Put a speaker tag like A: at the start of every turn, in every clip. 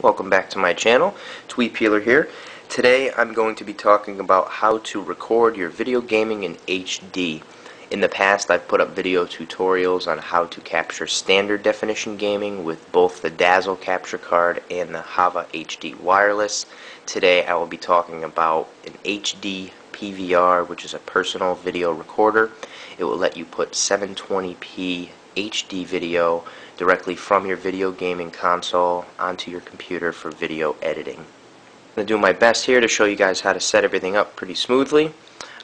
A: Welcome back to my channel. Tweet Peeler here. Today I'm going to be talking about how to record your video gaming in HD. In the past I've put up video tutorials on how to capture standard definition gaming with both the Dazzle capture card and the Hava HD wireless. Today I will be talking about an HD PVR, which is a personal video recorder. It will let you put 720p HD video directly from your video gaming console onto your computer for video editing. I'm going to do my best here to show you guys how to set everything up pretty smoothly.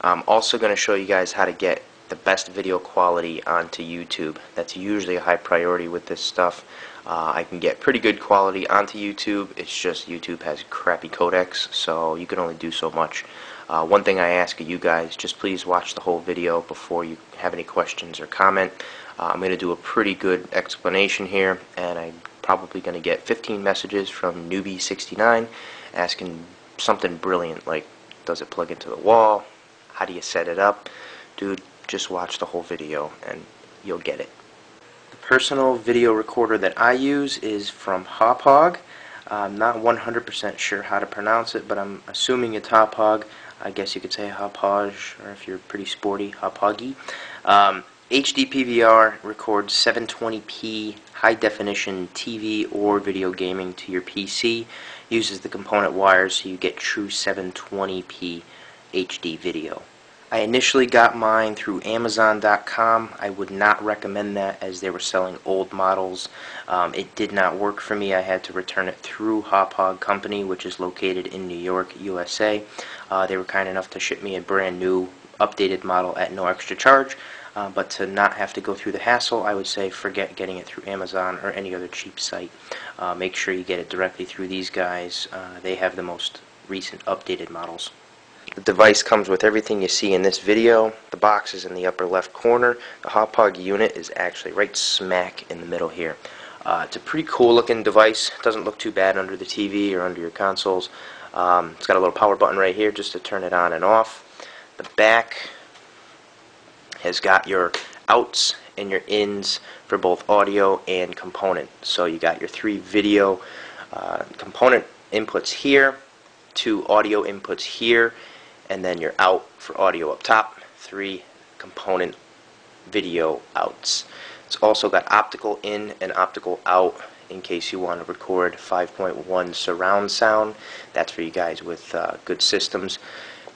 A: I'm also going to show you guys how to get the best video quality onto YouTube. That's usually a high priority with this stuff. I can get pretty good quality onto YouTube. It's just YouTube has crappy codecs, so you can only do so much. One thing I ask of you guys, just please watch the whole video before you have any questions or comment. I'm going to do a pretty good explanation here, and I'm probably going to get 15 messages from newbie69 asking something brilliant like, does it plug into the wall? How do you set it up? Dude, just watch the whole video and you'll get it. The personal video recorder that I use is from Hauppauge. I'm not 100% sure how to pronounce it, but I'm assuming it's Hauppauge. I guess you could say Hauppauge, or if you're pretty sporty, Hauppauge. HD PVR records 720p high definition TV or video gaming to your PC. Uses the component wires so you get true 720p HD video. I initially got mine through Amazon.com. I would not recommend that as they were selling old models. It did not work for me. I had to return it through Hauppauge Company, which is located in New York, USA. They were kind enough to ship me a brand new updated model at no extra charge. But to not have to go through the hassle, I would say forget getting it through Amazon or any other cheap site. Make sure you get it directly through these guys. They have the most recent updated models. The device comes with everything you see in this video. The box is in the upper left corner. The Hauppauge unit is actually right smack in the middle here. It's a pretty cool looking device. It doesn't look too bad under the TV or under your consoles. It's got a little power button right here just to turn it on and off. The back has got your outs and your ins for both audio and component. So you got your 3 video component inputs here, 2 audio inputs here, and then your out for audio up top, 3 component video outs. It's also got optical in and optical out in case you want to record 5.1 surround sound. That's for you guys with good systems.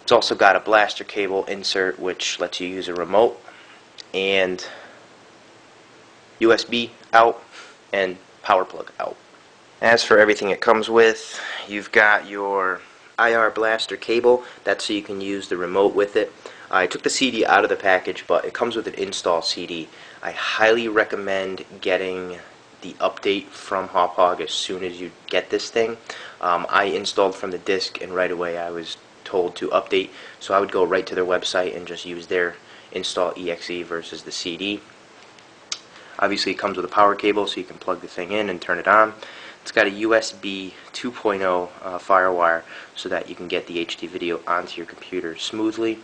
A: It's also got a blaster cable insert which lets you use a remote, and USB out and power plug out. As for everything it comes with, you've got your IR blaster cable. That's so you can use the remote with it. I took the CD out of the package, but it comes with an install CD. I highly recommend getting the update from Hauppauge as soon as you get this thing. I installed from the disc, and right away I was told to update, so I would go right to their website and just use their install EXE versus the CD. Obviously it comes with a power cable so you can plug the thing in and turn it on. It's got a USB 2.0 firewire so that you can get the HD video onto your computer smoothly.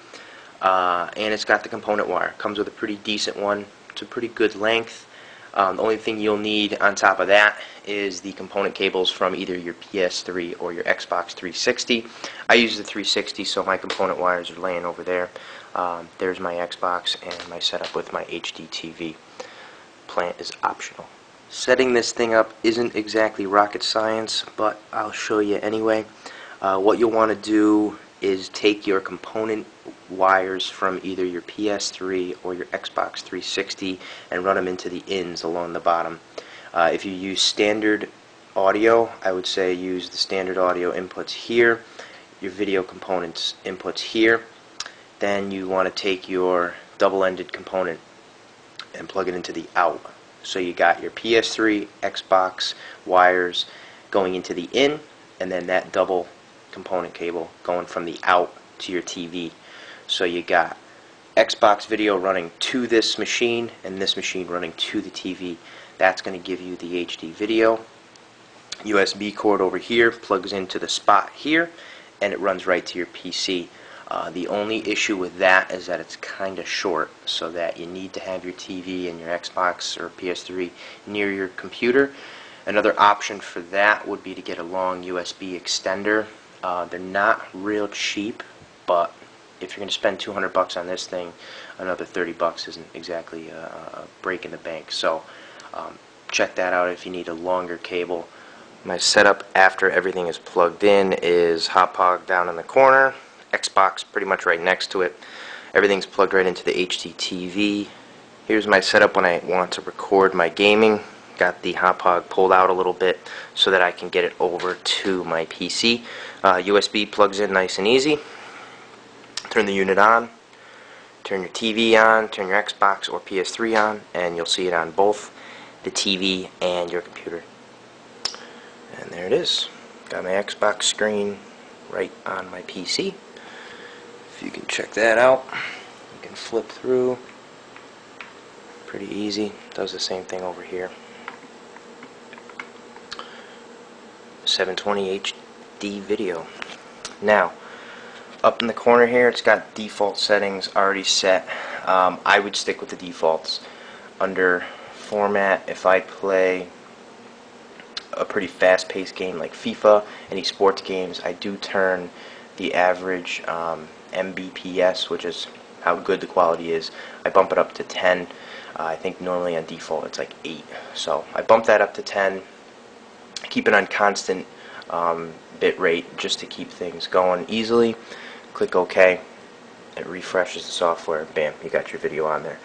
A: And it's got the component wire. Comes with a pretty decent one. It's a pretty good length. The only thing you'll need on top of that is the component cables from either your PS3 or your Xbox 360. I use the 360, so my component wires are laying over there. There's my Xbox and my setup with my HD TV. Plant is optional. Setting this thing up isn't exactly rocket science, but I'll show you anyway. What you'll want to do is take your component wires from either your PS3 or your Xbox 360 and run them into the ins along the bottom. If you use standard audio, I would say use the standard audio inputs here, your video components inputs here. Then you want to take your double-ended component and plug it into the out. So you got your PS3, Xbox wires going into the in, and then that double component cable going from the out to your TV. So you got Xbox video running to this machine and this machine running to the TV. That's going to give you the HD video. USB cord over here plugs into the spot here, and it runs right to your PC. The only issue with that is that it's kind of short, so that you need to have your TV and your Xbox or PS3 near your computer. Another option for that would be to get a long USB extender. They're not real cheap, but if you're going to spend $200 on this thing, another $30 isn't exactly a break in the bank. So check that out if you need a longer cable. My setup after everything is plugged in is Hauppauge down in the corner, Xbox pretty much right next to it. Everything's plugged right into the HD TV. Here's my setup when I want to record my gaming. Got the Hauppauge pulled out a little bit so that I can get it over to my PC. USB plugs in nice and easy. Turn the unit on, turn your TV on, turn your Xbox or PS3 on, and you'll see it on both the TV and your computer. And there it is. Got my Xbox screen right on my PC. If you can check that out, you can flip through. Pretty easy. Does the same thing over here. 720 HD video. Now, up in the corner here, it's got default settings already set. I would stick with the defaults. Under format, if I play a pretty fast-paced game like FIFA, any sports games, I do turn the average Mbps, which is how good the quality is. I bump it up to 10. I think normally on default it's like 8. So I bump that up to 10. Keep it on constant bit rate just to keep things going easily. Click OK. It refreshes the software. Bam, you got your video on there.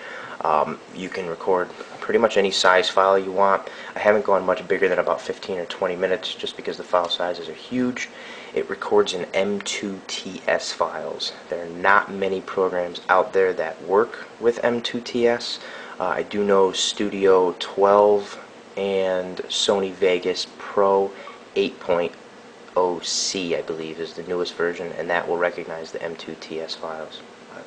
A: You can record pretty much any size file you want. I haven't gone much bigger than about 15 or 20 minutes just because the file sizes are huge. It records in M2TS files. There are not many programs out there that work with M2TS. I do know Studio 12 and Sony Vegas Pro 8.0C, I believe, is the newest version, and that will recognize the M2TS files.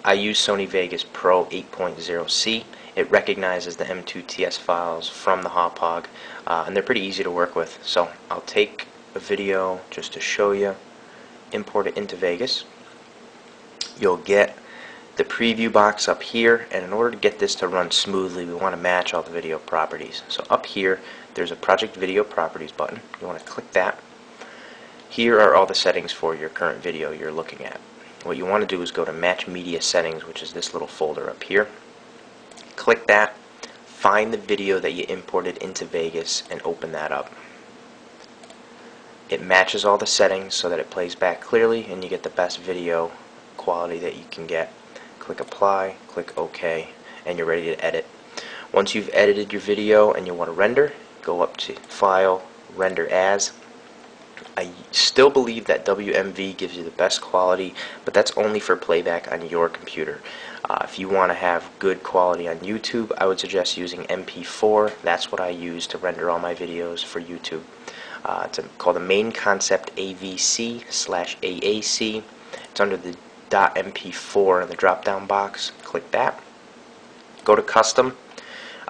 A: I use Sony Vegas Pro 8.0C. It recognizes the M2TS files from the Hauppauge, and they're pretty easy to work with. So I'll take a video just to show you, import it into Vegas. You'll get the preview box up here, and in order to get this to run smoothly, we want to match all the video properties. So up here, there's a Project Video Properties button. You want to click that. Here are all the settings for your current video you're looking at. What you want to do is go to Match Media Settings, which is this little folder up here. Click that, find the video that you imported into Vegas, and open that up. It matches all the settings so that it plays back clearly and you get the best video quality that you can get. Click Apply, click OK, and you're ready to edit. Once you've edited your video and you want to render, go up to File, Render As. I still believe that WMV gives you the best quality, but that's only for playback on your computer. If you want to have good quality on YouTube, I would suggest using MP4. That's what I use to render all my videos for YouTube. It's called the Main Concept AVC/AAC. It's under the .mp4 in the drop-down box. Click that. Go to Custom.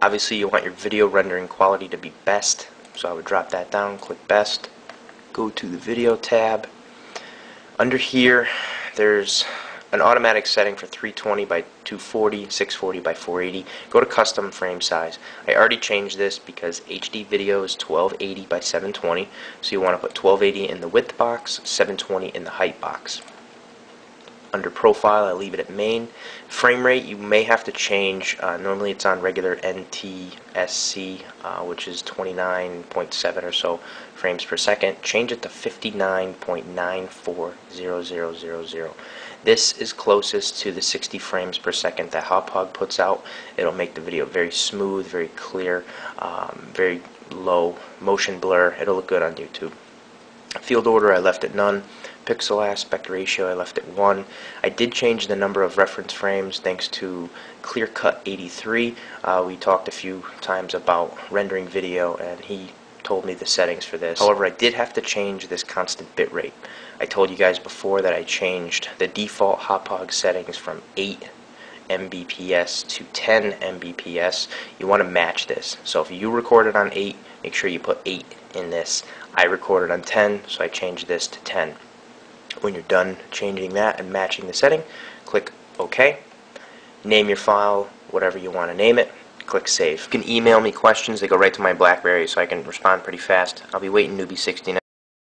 A: Obviously, you want your video rendering quality to be best, so I would drop that down. Click Best. Go to the Video tab. Under here, there's an automatic setting for 320 by 240, 640 by 480. Go to Custom Frame Size. I already changed this because HD video is 1280 by 720, so you want to put 1280 in the width box, 720 in the height box. Under Profile, I leave it at Main. Frame rate, you may have to change. Normally it's on regular NTSC, which is 29.7 or so frames per second. Change it to 59.940000. This is closest to the 60 frames per second that Hauppauge puts out. It'll make the video very smooth, very clear, very low motion blur. It'll look good on YouTube. Field order, I left at none. Pixel aspect ratio, I left at 1. I did change the number of reference frames thanks to Clearcut 83. We talked a few times about rendering video, and he told me the settings for this. However, I did have to change this constant bitrate. I told you guys before that I changed the default Hauppauge settings from 8 Mbps to 10 Mbps. You want to match this. So if you recorded on 8, make sure you put 8 in this. I recorded on 10, so I changed this to 10. When you're done changing that and matching the setting, click OK. Name your file whatever you want to name it. click Save. You can email me questions. They go right to my BlackBerry, so I can respond pretty fast. I'll be waiting, Newbie69.